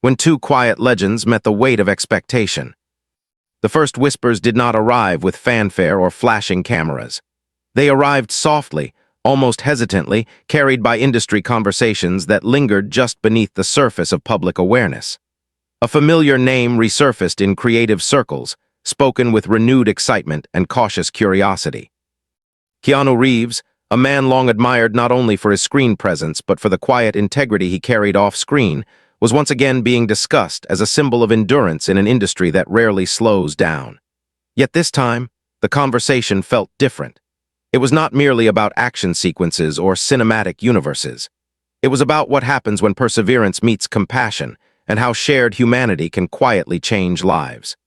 when two quiet legends met the weight of expectation. The first whispers did not arrive with fanfare or flashing cameras. They arrived softly, almost hesitantly, carried by industry conversations that lingered just beneath the surface of public awareness. A familiar name resurfaced in creative circles, spoken with renewed excitement and cautious curiosity. Keanu Reeves, a man long admired not only for his screen presence but for the quiet integrity he carried off-screen, was once again being discussed as a symbol of endurance in an industry that rarely slows down. Yet this time, the conversation felt different. It was not merely about action sequences or cinematic universes. It was about what happens when perseverance meets compassion and how shared humanity can quietly change lives.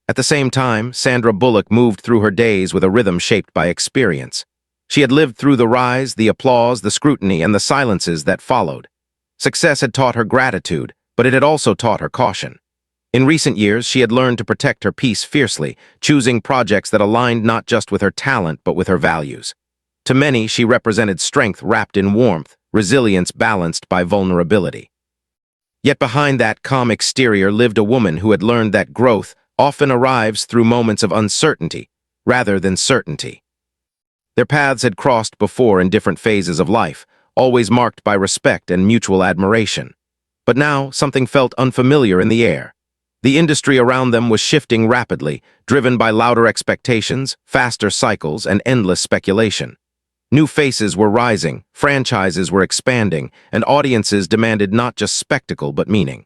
At the same time, Sandra Bullock moved through her days with a rhythm shaped by experience. She had lived through the rise, the applause, the scrutiny, and the silences that followed. Success had taught her gratitude, but it had also taught her caution. In recent years, she had learned to protect her peace fiercely, choosing projects that aligned not just with her talent but with her values. To many, she represented strength wrapped in warmth, resilience balanced by vulnerability. Yet behind that calm exterior lived a woman who had learned that growth often arrives through moments of uncertainty, rather than certainty. Their paths had crossed before in different phases of life, always marked by respect and mutual admiration. But now, something felt unfamiliar in the air. The industry around them was shifting rapidly, driven by louder expectations, faster cycles, and endless speculation. New faces were rising, franchises were expanding, and audiences demanded not just spectacle but meaning.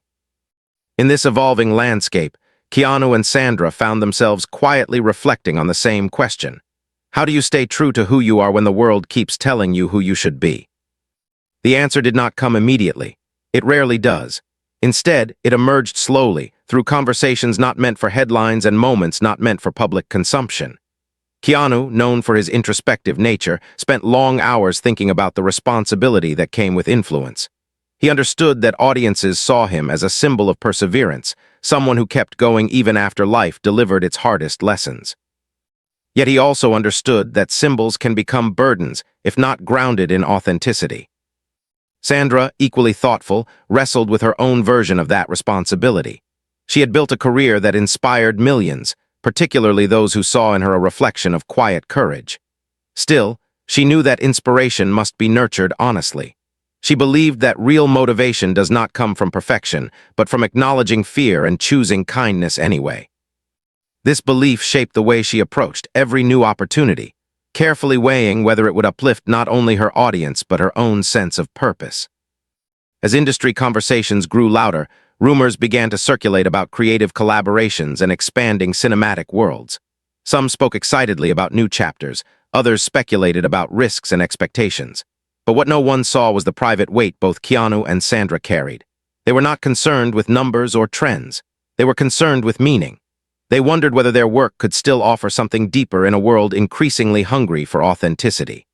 In this evolving landscape, Keanu and Sandra found themselves quietly reflecting on the same question. How do you stay true to who you are when the world keeps telling you who you should be? The answer did not come immediately. It rarely does. Instead, it emerged slowly, through conversations not meant for headlines and moments not meant for public consumption. Keanu, known for his introspective nature, spent long hours thinking about the responsibility that came with influence. He understood that audiences saw him as a symbol of perseverance, someone who kept going even after life delivered its hardest lessons. Yet he also understood that symbols can become burdens if not grounded in authenticity. Sandra, equally thoughtful, wrestled with her own version of that responsibility. She had built a career that inspired millions, particularly those who saw in her a reflection of quiet courage. Still, she knew that inspiration must be nurtured honestly. She believed that real motivation does not come from perfection, but from acknowledging fear and choosing kindness anyway. This belief shaped the way she approached every new opportunity, carefully weighing whether it would uplift not only her audience but her own sense of purpose. As industry conversations grew louder, rumors began to circulate about creative collaborations and expanding cinematic worlds. Some spoke excitedly about new chapters, others speculated about risks and expectations. But what no one saw was the private weight both Keanu and Sandra carried. They were not concerned with numbers or trends. They were concerned with meaning. They wondered whether their work could still offer something deeper in a world increasingly hungry for authenticity.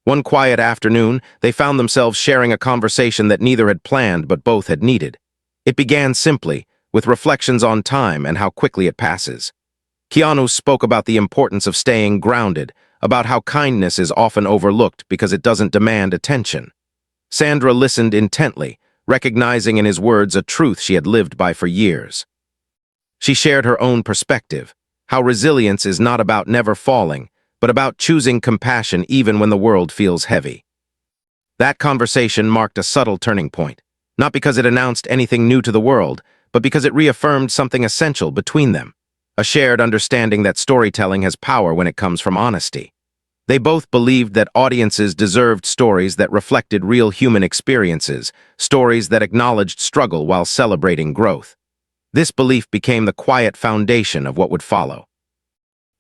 One quiet afternoon, they found themselves sharing a conversation that neither had planned but both had needed. It began simply, with reflections on time and how quickly it passes. Keanu spoke about the importance of staying grounded, about how kindness is often overlooked because it doesn't demand attention. Sandra listened intently, recognizing in his words a truth she had lived by for years. She shared her own perspective, how resilience is not about never falling, but about choosing compassion even when the world feels heavy. That conversation marked a subtle turning point, not because it announced anything new to the world, but because it reaffirmed something essential between them, a shared understanding that storytelling has power when it comes from honesty. They both believed that audiences deserved stories that reflected real human experiences, stories that acknowledged struggle while celebrating growth. This belief became the quiet foundation of what would follow.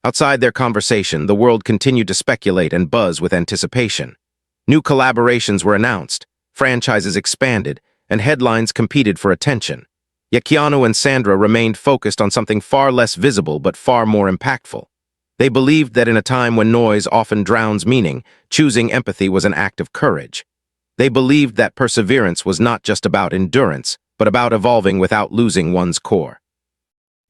Outside their conversation, the world continued to speculate and buzz with anticipation. New collaborations were announced, franchises expanded, and headlines competed for attention. Yet Keanu and Sandra remained focused on something far less visible but far more impactful. They believed that in a time when noise often drowns meaning, choosing empathy was an act of courage. They believed that perseverance was not just about endurance, but about evolving without losing one's core.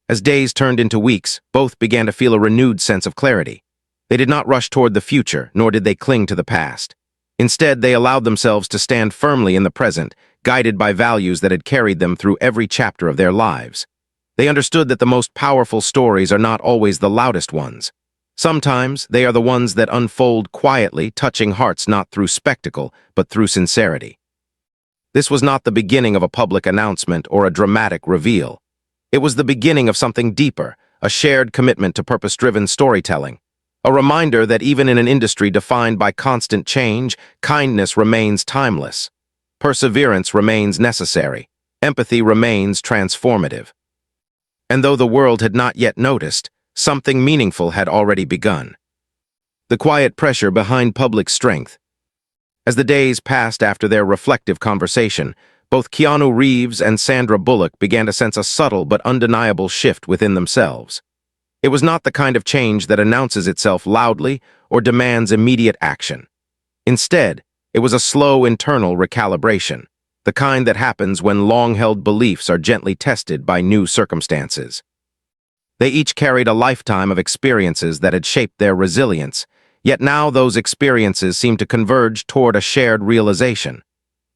As days turned into weeks, both began to feel a renewed sense of clarity. They did not rush toward the future, nor did they cling to the past. Instead, they allowed themselves to stand firmly in the present, guided by values that had carried them through every chapter of their lives. They understood that the most powerful stories are not always the loudest ones. Sometimes they are the ones that unfold quietly, touching hearts not through spectacle, but through sincerity. This was not the beginning of a public announcement or a dramatic reveal. It was the beginning of something deeper, a shared commitment to purpose-driven storytelling. A reminder that even in an industry defined by constant change, kindness remains timeless. Perseverance remains necessary. Empathy remains transformative. And though the world had not yet noticed, something meaningful had already begun. The quiet pressure behind public strength. As the days passed after their reflective conversation, both Keanu Reeves and Sandra Bullock began to sense a subtle but undeniable shift within themselves. It was not the kind of change that announces itself loudly or demands immediate action. Instead, it was a slow internal recalibration, the kind that happens when long-held beliefs are gently tested by new circumstances. They each carried a lifetime of experiences that had shaped their resilience, yet now those experiences seem to converge toward a shared realization.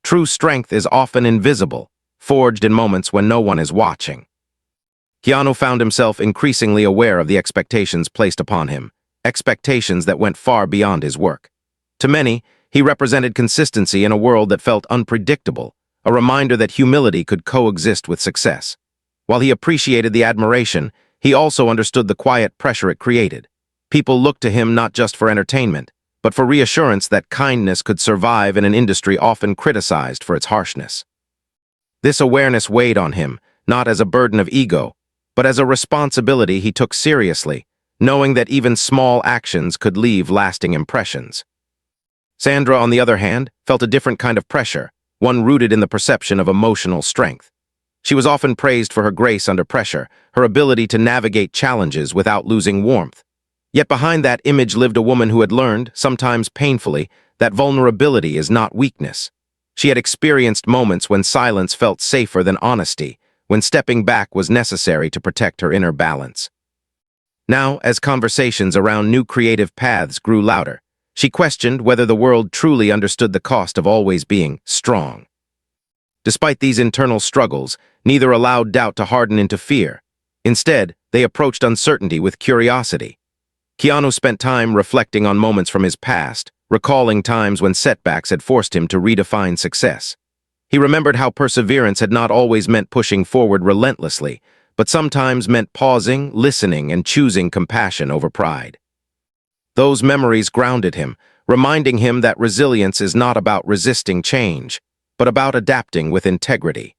True strength is often invisible, forged in moments when no one is watching. Keanu found himself increasingly aware of the expectations placed upon him, expectations that went far beyond his work. To many, he represented consistency in a world that felt unpredictable, a reminder that humility could coexist with success. While he appreciated the admiration, he also understood the quiet pressure it created. People looked to him not just for entertainment, but for reassurance that kindness could survive in an industry often criticized for its harshness. This awareness weighed on him, not as a burden of ego, but as a responsibility he took seriously, knowing that even small actions could leave lasting impressions. Sandra, on the other hand, felt a different kind of pressure, one rooted in the perception of emotional strength. She was often praised for her grace under pressure, her ability to navigate challenges without losing warmth. Yet behind that image lived a woman who had learned, sometimes painfully, that vulnerability is not weakness. She had experienced moments when silence felt safer than honesty, when stepping back was necessary to protect her inner balance. Now, as conversations around new creative paths grew louder, she questioned whether the world truly understood the cost of always being strong. Despite these internal struggles, neither allowed doubt to harden into fear. Instead, they approached uncertainty with curiosity. Keanu spent time reflecting on moments from his past, recalling times when setbacks had forced him to redefine success. He remembered how perseverance had not always meant pushing forward relentlessly, but sometimes meant pausing, listening, and choosing compassion over pride. Those memories grounded him, reminding him that resilience is not about resisting change, but about adapting with integrity.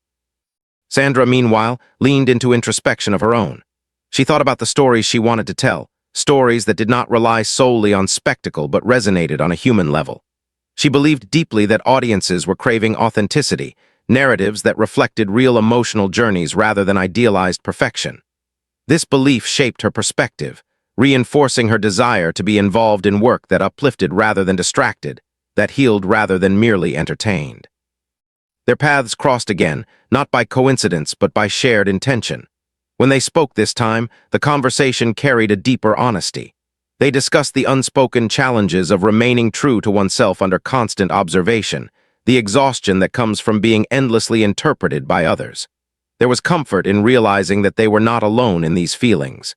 Sandra, meanwhile, leaned into introspection of her own. She thought about the stories she wanted to tell, stories that did not rely solely on spectacle but resonated on a human level. She believed deeply that audiences were craving authenticity, narratives that reflected real emotional journeys rather than idealized perfection. This belief shaped her perspective, reinforcing her desire to be involved in work that uplifted rather than distracted, that healed rather than merely entertained. Their paths crossed again, not by coincidence but by shared intention. When they spoke this time, the conversation carried a deeper honesty. They discussed the unspoken challenges of remaining true to oneself under constant observation, the exhaustion that comes from being endlessly interpreted by others. There was comfort in realizing that they were not alone in these feelings.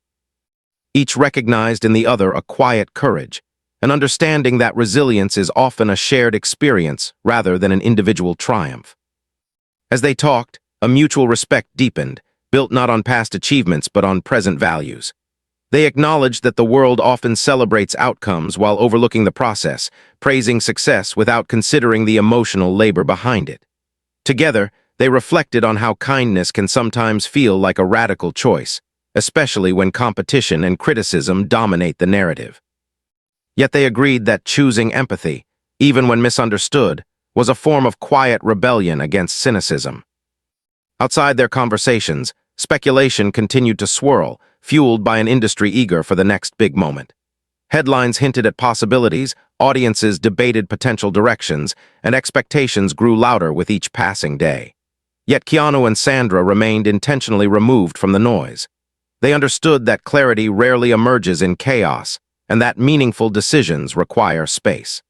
Each recognized in the other a quiet courage, an understanding that resilience is often a shared experience rather than an individual triumph. As they talked, a mutual respect deepened, built not on past achievements but on present values. They acknowledged that the world often celebrates outcomes while overlooking the process, praising success without considering the emotional labor behind it. Together, they reflected on how kindness can sometimes feel like a radical choice, especially when competition and criticism dominate the narrative. Yet they agreed that choosing empathy, even when misunderstood, was a form of quiet rebellion against cynicism. Outside their conversations, speculation continued to swirl, fueled by an industry eager for the next big moment. Headlines hinted at possibilities, audiences debated potential directions, and expectations grew louder with each passing day. Yet Keanu and Sandra remained intentionally removed from the noise. They understood that clarity rarely emerges in chaos, and that meaningful decisions require space.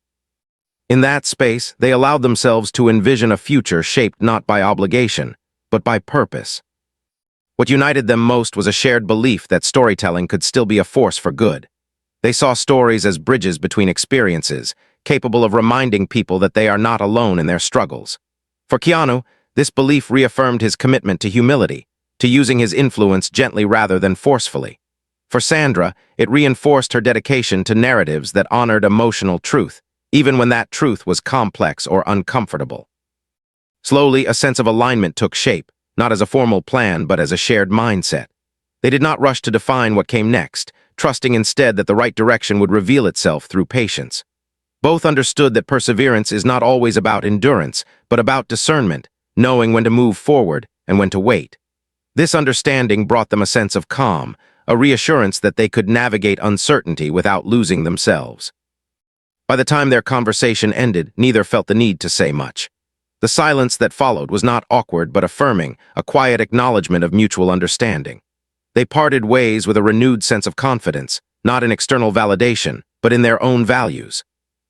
In that space, they allowed themselves to envision a future shaped not by obligation, but by purpose. What united them most was a shared belief that storytelling could still be a force for good. They saw stories as bridges between experiences, capable of reminding people that they are not alone in their struggles. For Keanu, this belief reaffirmed his commitment to humility, to using his influence gently rather than forcefully. For Sandra, it reinforced her dedication to narratives that honored emotional truth, even when that truth was complex or uncomfortable. Slowly, a sense of alignment took shape, not as a formal plan but as a shared mindset. They did not rush to define what came next, trusting instead that the right direction would reveal itself through patience. Both understood that perseverance is not always about endurance, but about discernment, knowing when to move forward and when to wait. This understanding brought them a sense of calm, a reassurance that they could navigate uncertainty without losing themselves. By the time their conversation ended, neither felt the need to say much. The silence that followed was not awkward but affirming, a quiet acknowledgement of mutual understanding. They parted ways with a renewed sense of confidence, not in external validation, but in their own values.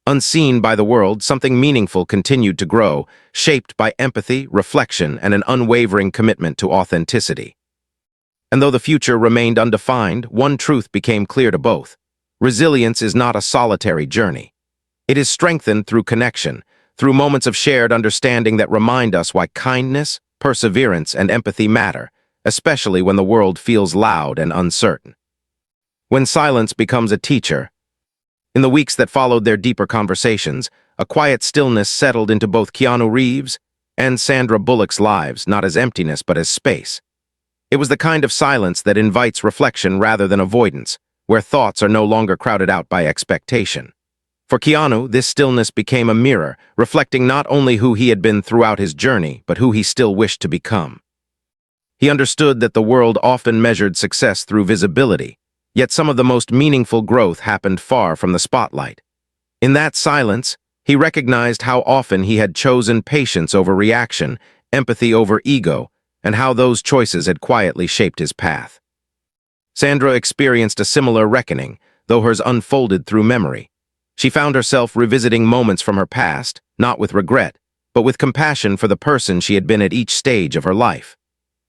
Unseen by the world, something meaningful continued to grow, shaped by empathy, reflection, and an unwavering commitment to authenticity. And though the future remained undefined, one truth became clear to both. Resilience is not a solitary journey. It is strengthened through connection, through moments of shared understanding that remind us why kindness, perseverance, and empathy matter, especially when the world feels loud and uncertain. When silence becomes a teacher, in the weeks that followed their deeper conversations, a quiet stillness settled into both Keanu Reeves and Sandra Bullock's lives, not as emptiness but as space. It was the kind of silence that invites reflection rather than avoidance, where thoughts are no longer crowded out by expectation. For Keanu, this stillness became a mirror, reflecting not only who he had been throughout his journey, but who he still wished to become. He understood that the world often measured success through visibility, yet some of the most meaningful growth happened far from the spotlight. In that silence, he recognized how often he had chosen patience over reaction, empathy over ego, and how those choices had quietly shaped his path. Sandra experienced a similar reckoning, though hers unfolded through memory. She found herself revisiting moments from her past, not with regret, but with compassion for the person she had been at each stage of her life.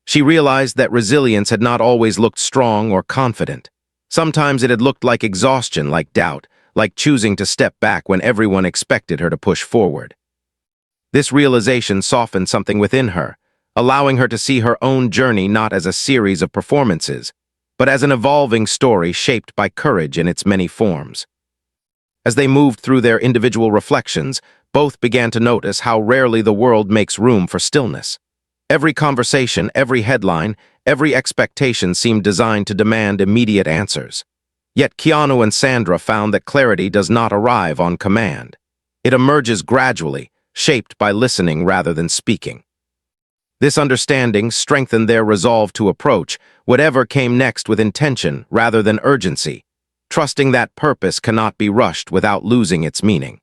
She realized that resilience had not always looked strong or confident. Sometimes it had looked like exhaustion, like doubt, like choosing to step back when everyone expected her to push forward. This realization softened something within her, allowing her to see her own journey not as a series of performances, but as an evolving story shaped by courage in its many forms. As they moved through their individual reflections, both began to notice how rarely the world makes room for stillness. Every conversation, every headline, every expectation seemed designed to demand immediate answers. Yet Keanu and Sandra found that clarity does not arrive on command. It emerges gradually, shaped by listening rather than speaking. This understanding strengthened their resolve to approach whatever came next with intention rather than urgency, trusting that purpose cannot be rushed without losing its meaning.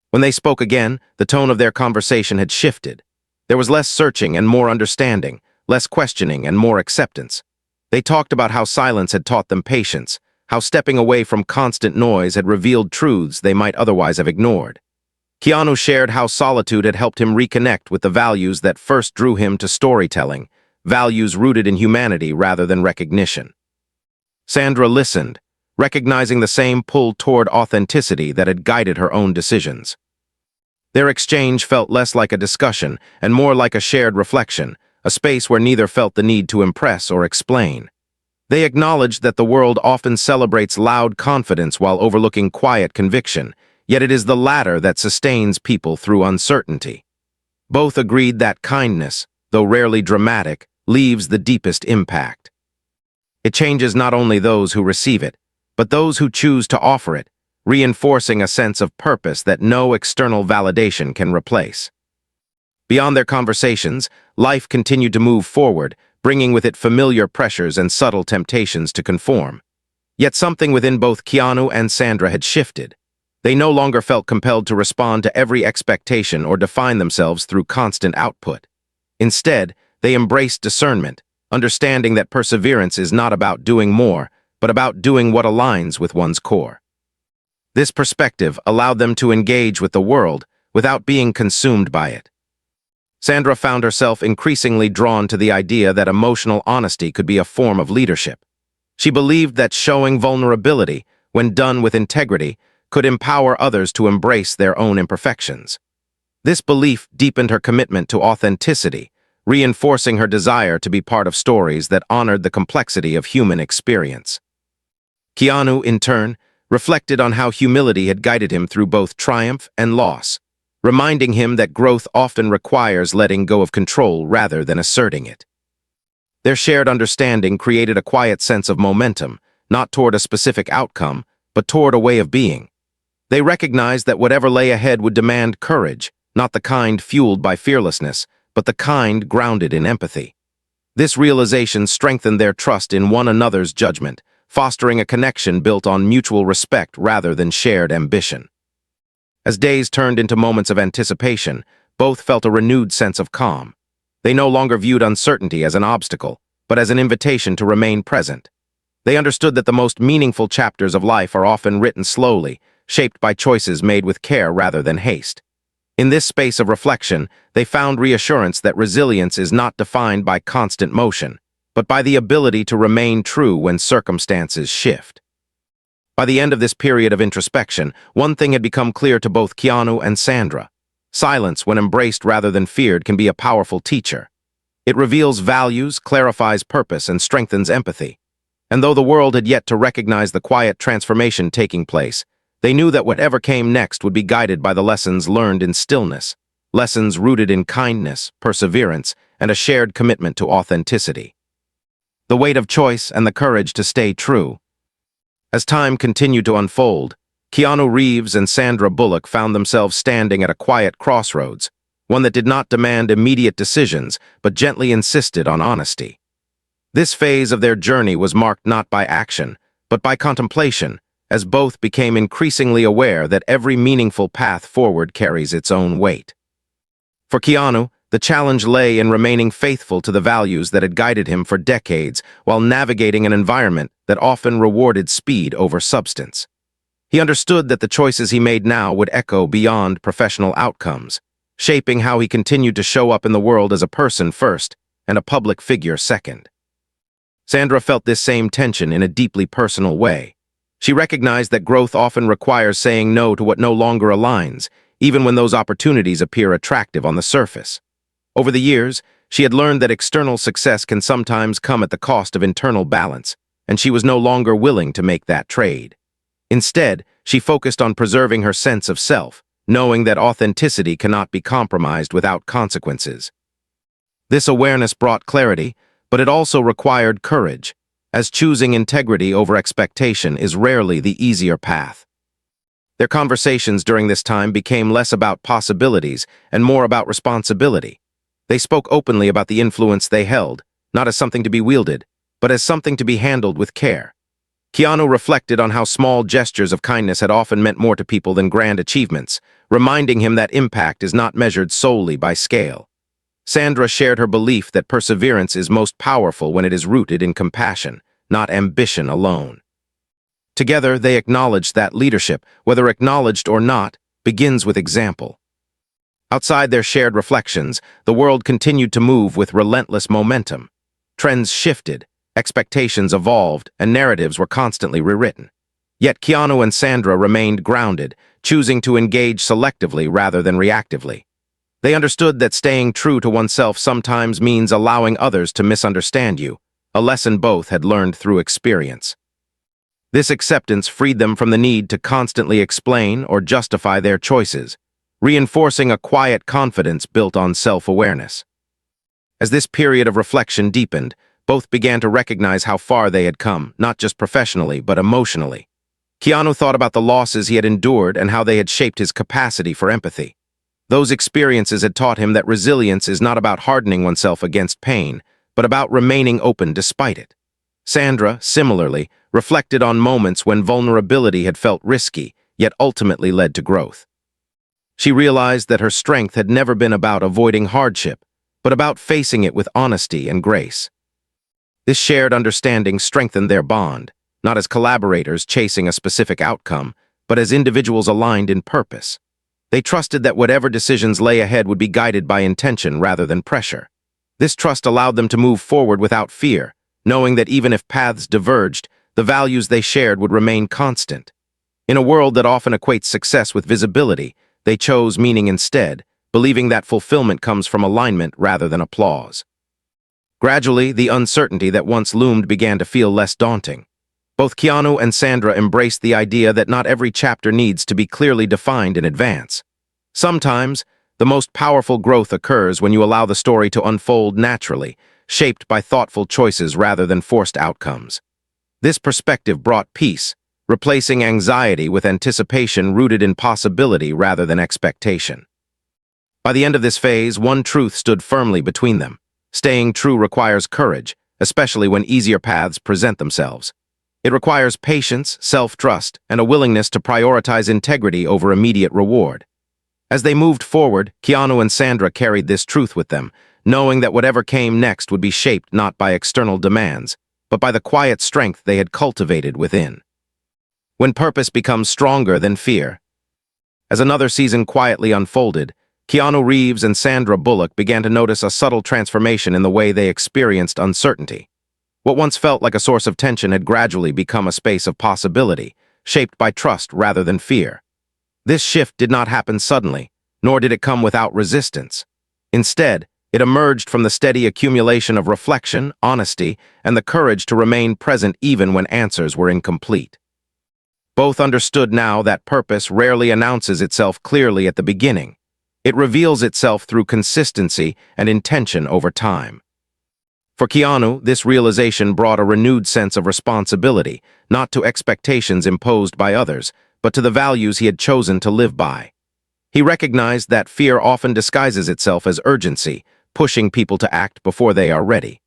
When they spoke again, the tone of their conversation had shifted. There was less searching and more understanding, less questioning and more acceptance. They talked about how silence had taught them patience, how stepping away from constant noise had revealed truths they might otherwise have ignored. Keanu shared how solitude had helped him reconnect with the values that first drew him to storytelling, values rooted in humanity rather than recognition. Sandra listened, recognizing the same pull toward authenticity that had guided her own decisions. Their exchange felt less like a discussion and more like a shared reflection, a space where neither felt the need to impress or explain. They acknowledged that the world often celebrates loud confidence while overlooking quiet conviction, yet it is the latter that sustains people through uncertainty. Both agreed that kindness, though rarely dramatic, leaves the deepest impact. It changes not only those who receive it, but those who choose to offer it, reinforcing a sense of purpose that no external validation can replace. Beyond their conversations, life continued to move forward, bringing with it familiar pressures and subtle temptations to conform. Yet something within both Keanu and Sandra had shifted. They no longer felt compelled to respond to every expectation or define themselves through constant output. Instead, they embraced discernment, understanding that perseverance is not about doing more, but about doing what aligns with one's core. This perspective allowed them to engage with the world without being consumed by it. Sandra found herself increasingly drawn to the idea that emotional honesty could be a form of leadership. She believed that showing vulnerability, when done with integrity, could empower others to embrace their own imperfections. This belief deepened her commitment to authenticity, reinforcing her desire to be part of stories that honored the complexity of human experience. Keanu, in turn, reflected on how humility had guided him through both triumph and loss, reminding him that growth often requires letting go of control rather than asserting it. Their shared understanding created a quiet sense of momentum, not toward a specific outcome, but toward a way of being. They recognized that whatever lay ahead would demand courage, not the kind fueled by fearlessness, but the kind grounded in empathy. This realization strengthened their trust in one another's judgment, fostering a connection built on mutual respect rather than shared ambition. As days turned into moments of anticipation, both felt a renewed sense of calm. They no longer viewed uncertainty as an obstacle, but as an invitation to remain present. They understood that the most meaningful chapters of life are often written slowly, shaped by choices made with care rather than haste. In this space of reflection, they found reassurance that resilience is not defined by constant motion, but by the ability to remain true when circumstances shift. By the end of this period of introspection, one thing had become clear to both Keanu and Sandra. Silence, when embraced rather than feared, can be a powerful teacher. It reveals values, clarifies purpose, and strengthens empathy. And though the world had yet to recognize the quiet transformation taking place, they knew that whatever came next would be guided by the lessons learned in stillness, lessons rooted in kindness, perseverance, and a shared commitment to authenticity. The weight of choice and the courage to stay true. As time continued to unfold, Keanu Reeves and Sandra Bullock found themselves standing at a quiet crossroads, one that did not demand immediate decisions, but gently insisted on honesty. This phase of their journey was marked not by action, but by contemplation, as both became increasingly aware that every meaningful path forward carries its own weight. For Keanu, the challenge lay in remaining faithful to the values that had guided him for decades while navigating an environment that often rewarded speed over substance. He understood that the choices he made now would echo beyond professional outcomes, shaping how he continued to show up in the world as a person first and a public figure second. Sandra felt this same tension in a deeply personal way. She recognized that growth often requires saying no to what no longer aligns, even when those opportunities appear attractive on the surface. Over the years, she had learned that external success can sometimes come at the cost of internal balance, and she was no longer willing to make that trade. Instead, she focused on preserving her sense of self, knowing that authenticity cannot be compromised without consequences. This awareness brought clarity, but it also required courage, as choosing integrity over expectation is rarely the easier path. Their conversations during this time became less about possibilities and more about responsibility. They spoke openly about the influence they held, not as something to be wielded, but as something to be handled with care. Keanu reflected on how small gestures of kindness had often meant more to people than grand achievements, reminding him that impact is not measured solely by scale. Sandra shared her belief that perseverance is most powerful when it is rooted in compassion, not ambition alone. Together, they acknowledged that leadership, whether acknowledged or not, begins with example. Outside their shared reflections, the world continued to move with relentless momentum. Trends shifted, expectations evolved, and narratives were constantly rewritten. Yet Keanu and Sandra remained grounded, choosing to engage selectively rather than reactively. They understood that staying true to oneself sometimes means allowing others to misunderstand you, a lesson both had learned through experience. This acceptance freed them from the need to constantly explain or justify their choices, reinforcing a quiet confidence built on self-awareness. As this period of reflection deepened, both began to recognize how far they had come, not just professionally, but emotionally. Keanu thought about the losses he had endured and how they had shaped his capacity for empathy. Those experiences had taught him that resilience is not about hardening oneself against pain, but about remaining open despite it. Sandra, similarly, reflected on moments when vulnerability had felt risky, yet ultimately led to growth. She realized that her strength had never been about avoiding hardship, but about facing it with honesty and grace. This shared understanding strengthened their bond, not as collaborators chasing a specific outcome, but as individuals aligned in purpose. They trusted that whatever decisions lay ahead would be guided by intention rather than pressure. This trust allowed them to move forward without fear, knowing that even if paths diverged, the values they shared would remain constant. In a world that often equates success with visibility, they chose meaning instead, believing that fulfillment comes from alignment rather than applause. Gradually, the uncertainty that once loomed began to feel less daunting. Both Keanu and Sandra embraced the idea that not every chapter needs to be clearly defined in advance. Sometimes, the most powerful growth occurs when you allow the story to unfold naturally, shaped by thoughtful choices rather than forced outcomes. This perspective brought peace, replacing anxiety with anticipation rooted in possibility rather than expectation. By the end of this phase, one truth stood firmly between them. Staying true requires courage, especially when easier paths present themselves. It requires patience, self-trust, and a willingness to prioritize integrity over immediate reward. As they moved forward, Keanu and Sandra carried this truth with them, knowing that whatever came next would be shaped not by external demands, but by the quiet strength they had cultivated within. When purpose becomes stronger than fear. As another season quietly unfolded, Keanu Reeves and Sandra Bullock began to notice a subtle transformation in the way they experienced uncertainty. What once felt like a source of tension had gradually become a space of possibility, shaped by trust rather than fear. This shift did not happen suddenly, nor did it come without resistance. Instead, it emerged from the steady accumulation of reflection, honesty, and the courage to remain present even when answers were incomplete. Both understood now that purpose rarely announces itself clearly at the beginning. It reveals itself through consistency and intention over time. For Keanu, this realization brought a renewed sense of responsibility, not to expectations imposed by others, but to the values he had chosen to live by. He recognized that fear often disguises itself as urgency, pushing people to act before they are ready.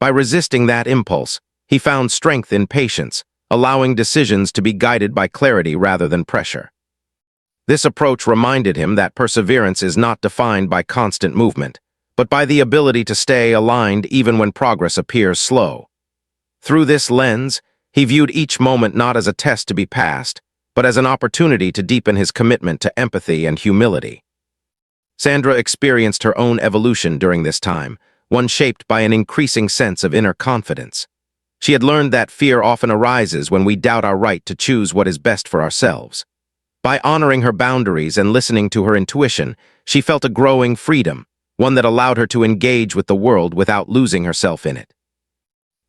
By resisting that impulse, he found strength in patience, allowing decisions to be guided by clarity rather than pressure. This approach reminded him that perseverance is not defined by constant movement, but by the ability to stay aligned even when progress appears slow. Through this lens, he viewed each moment not as a test to be passed, but as an opportunity to deepen his commitment to empathy and humility. Sandra experienced her own evolution during this time, one shaped by an increasing sense of inner confidence. She had learned that fear often arises when we doubt our right to choose what is best for ourselves. By honoring her boundaries and listening to her intuition, she felt a growing freedom, one that allowed her to engage with the world without losing herself in it.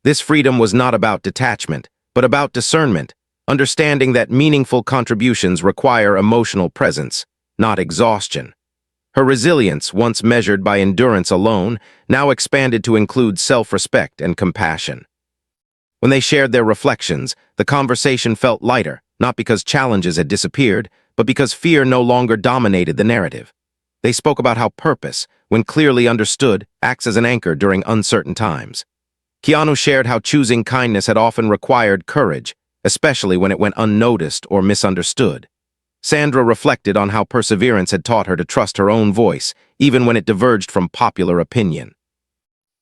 This freedom was not about detachment, but about discernment, understanding that meaningful contributions require emotional presence, not exhaustion. Her resilience, once measured by endurance alone, now expanded to include self-respect and compassion. When they shared their reflections, the conversation felt lighter, not because challenges had disappeared, but because fear no longer dominated the narrative. They spoke about how purpose, when clearly understood, acts as an anchor during uncertain times. Keanu shared how choosing kindness had often required courage, especially when it went unnoticed or misunderstood. Sandra reflected on how perseverance had taught her to trust her own voice, even when it diverged from popular opinion.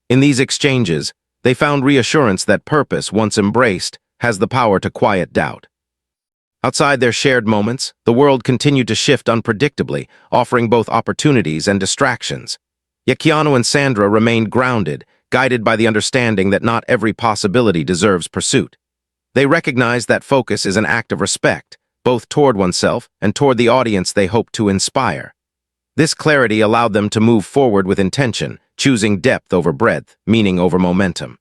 In these exchanges, they found reassurance that purpose, once embraced, has the power to quiet doubt. Outside their shared moments, the world continued to shift unpredictably, offering both opportunities and distractions. Yet Keanu and Sandra remained grounded, guided by the understanding that not every possibility deserves pursuit. They recognized that focus is an act of respect, both toward oneself and toward the audience they hope to inspire. This clarity allowed them to move forward with intention, choosing depth over breadth, meaning over momentum.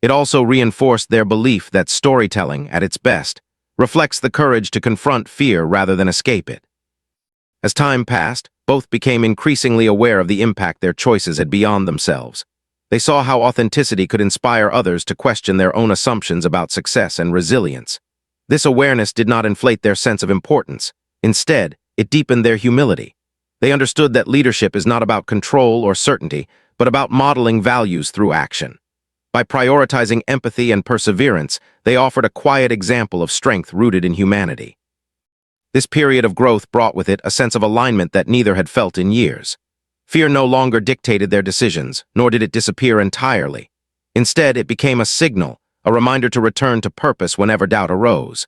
It also reinforced their belief that storytelling, at its best, reflects the courage to confront fear rather than escape it. As time passed, both became increasingly aware of the impact their choices had beyond themselves. They saw how authenticity could inspire others to question their own assumptions about success and resilience. This awareness did not inflate their sense of importance. Instead, it deepened their humility. They understood that leadership is not about control or certainty, but about modeling values through action. By prioritizing empathy and perseverance, they offered a quiet example of strength rooted in humanity. This period of growth brought with it a sense of alignment that neither had felt in years. Fear no longer dictated their decisions, nor did it disappear entirely. Instead, it became a signal, a reminder to return to purpose whenever doubt arose.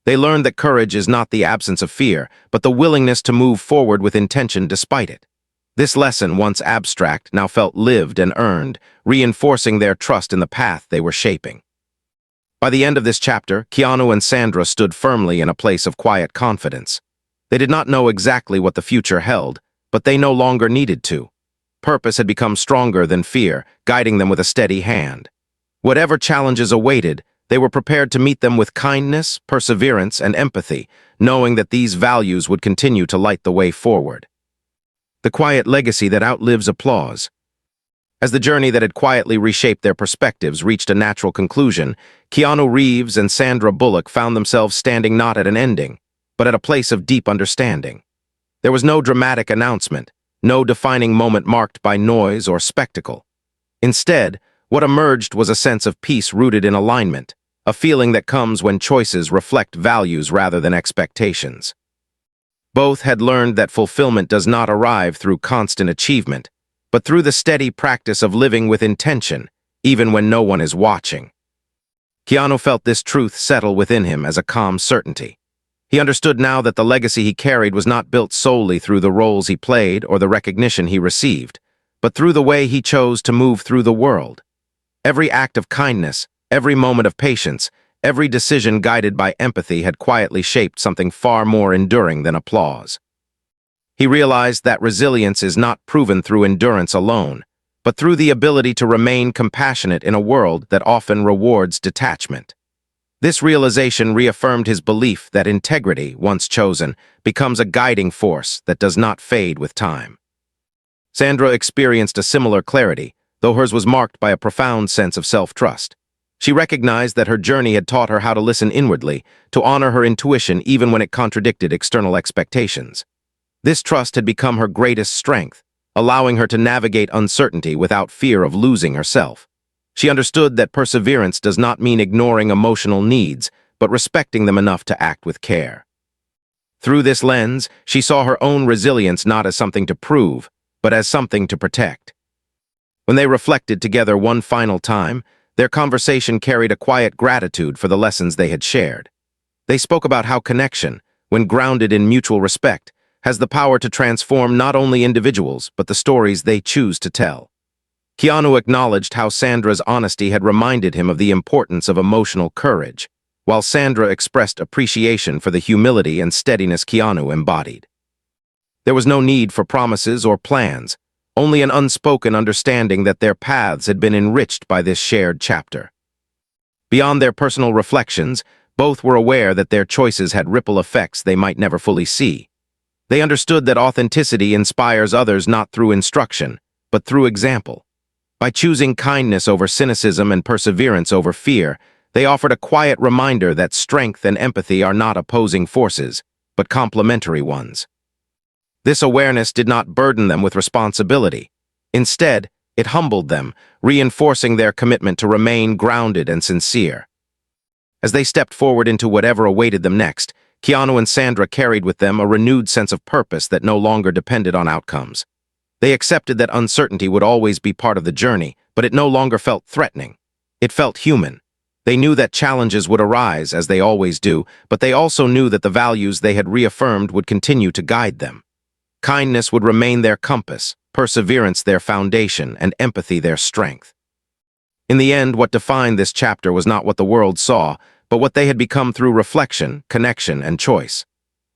They learned that courage is not the absence of fear, but the willingness to move forward with intention despite it. This lesson, once abstract, now felt lived and earned, reinforcing their trust in the path they were shaping. By the end of this chapter, Keanu and Sandra stood firmly in a place of quiet confidence. They did not know exactly what the future held, but they no longer needed to. Purpose had become stronger than fear, guiding them with a steady hand. Whatever challenges awaited, they were prepared to meet them with kindness, perseverance, and empathy, knowing that these values would continue to light the way forward. The quiet legacy that outlives applause. As the journey that had quietly reshaped their perspectives reached a natural conclusion, Keanu Reeves and Sandra Bullock found themselves standing not at an ending, but at a place of deep understanding. There was no dramatic announcement, no defining moment marked by noise or spectacle. Instead, what emerged was a sense of peace rooted in alignment, a feeling that comes when choices reflect values rather than expectations. Both had learned that fulfillment does not arrive through constant achievement, but through the steady practice of living with intention, even when no one is watching. Keanu felt this truth settle within him as a calm certainty. He understood now that the legacy he carried was not built solely through the roles he played or the recognition he received, but through the way he chose to move through the world. Every act of kindness, every moment of patience, every decision guided by empathy had quietly shaped something far more enduring than applause. He realized that resilience is not proven through endurance alone, but through the ability to remain compassionate in a world that often rewards detachment. This realization reaffirmed his belief that integrity, once chosen, becomes a guiding force that does not fade with time. Sandra experienced a similar clarity, though hers was marked by a profound sense of self-trust. She recognized that her journey had taught her how to listen inwardly, to honor her intuition even when it contradicted external expectations. This trust had become her greatest strength, allowing her to navigate uncertainty without fear of losing herself. She understood that perseverance does not mean ignoring emotional needs, but respecting them enough to act with care. Through this lens, she saw her own resilience not as something to prove, but as something to protect. When they reflected together one final time, their conversation carried a quiet gratitude for the lessons they had shared. They spoke about how connection, when grounded in mutual respect, has the power to transform not only individuals, but the stories they choose to tell. Keanu acknowledged how Sandra's honesty had reminded him of the importance of emotional courage, while Sandra expressed appreciation for the humility and steadiness Keanu embodied. There was no need for promises or plans, only an unspoken understanding that their paths had been enriched by this shared chapter. Beyond their personal reflections, both were aware that their choices had ripple effects they might never fully see. They understood that authenticity inspires others not through instruction, but through example. By choosing kindness over cynicism and perseverance over fear, they offered a quiet reminder that strength and empathy are not opposing forces, but complementary ones. This awareness did not burden them with responsibility. Instead, it humbled them, reinforcing their commitment to remain grounded and sincere. As they stepped forward into whatever awaited them next, Keanu and Sandra carried with them a renewed sense of purpose that no longer depended on outcomes. They accepted that uncertainty would always be part of the journey, but it no longer felt threatening. It felt human. They knew that challenges would arise, as they always do, but they also knew that the values they had reaffirmed would continue to guide them. Kindness would remain their compass, perseverance their foundation, and empathy their strength. In the end, what defined this chapter was not what the world saw, but what they had become through reflection, connection, and choice.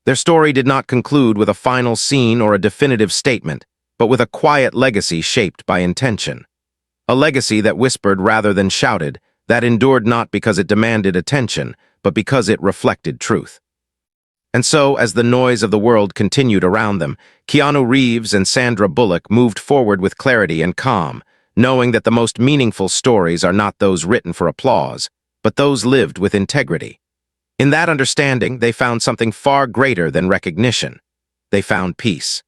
Their story did not conclude with a final scene or a definitive statement, but with a quiet legacy shaped by intention. A legacy that whispered rather than shouted, that endured not because it demanded attention, but because it reflected truth. And so, as the noise of the world continued around them, Keanu Reeves and Sandra Bullock moved forward with clarity and calm, knowing that the most meaningful stories are not those written for applause, but those lived with integrity. In that understanding, they found something far greater than recognition. They found peace.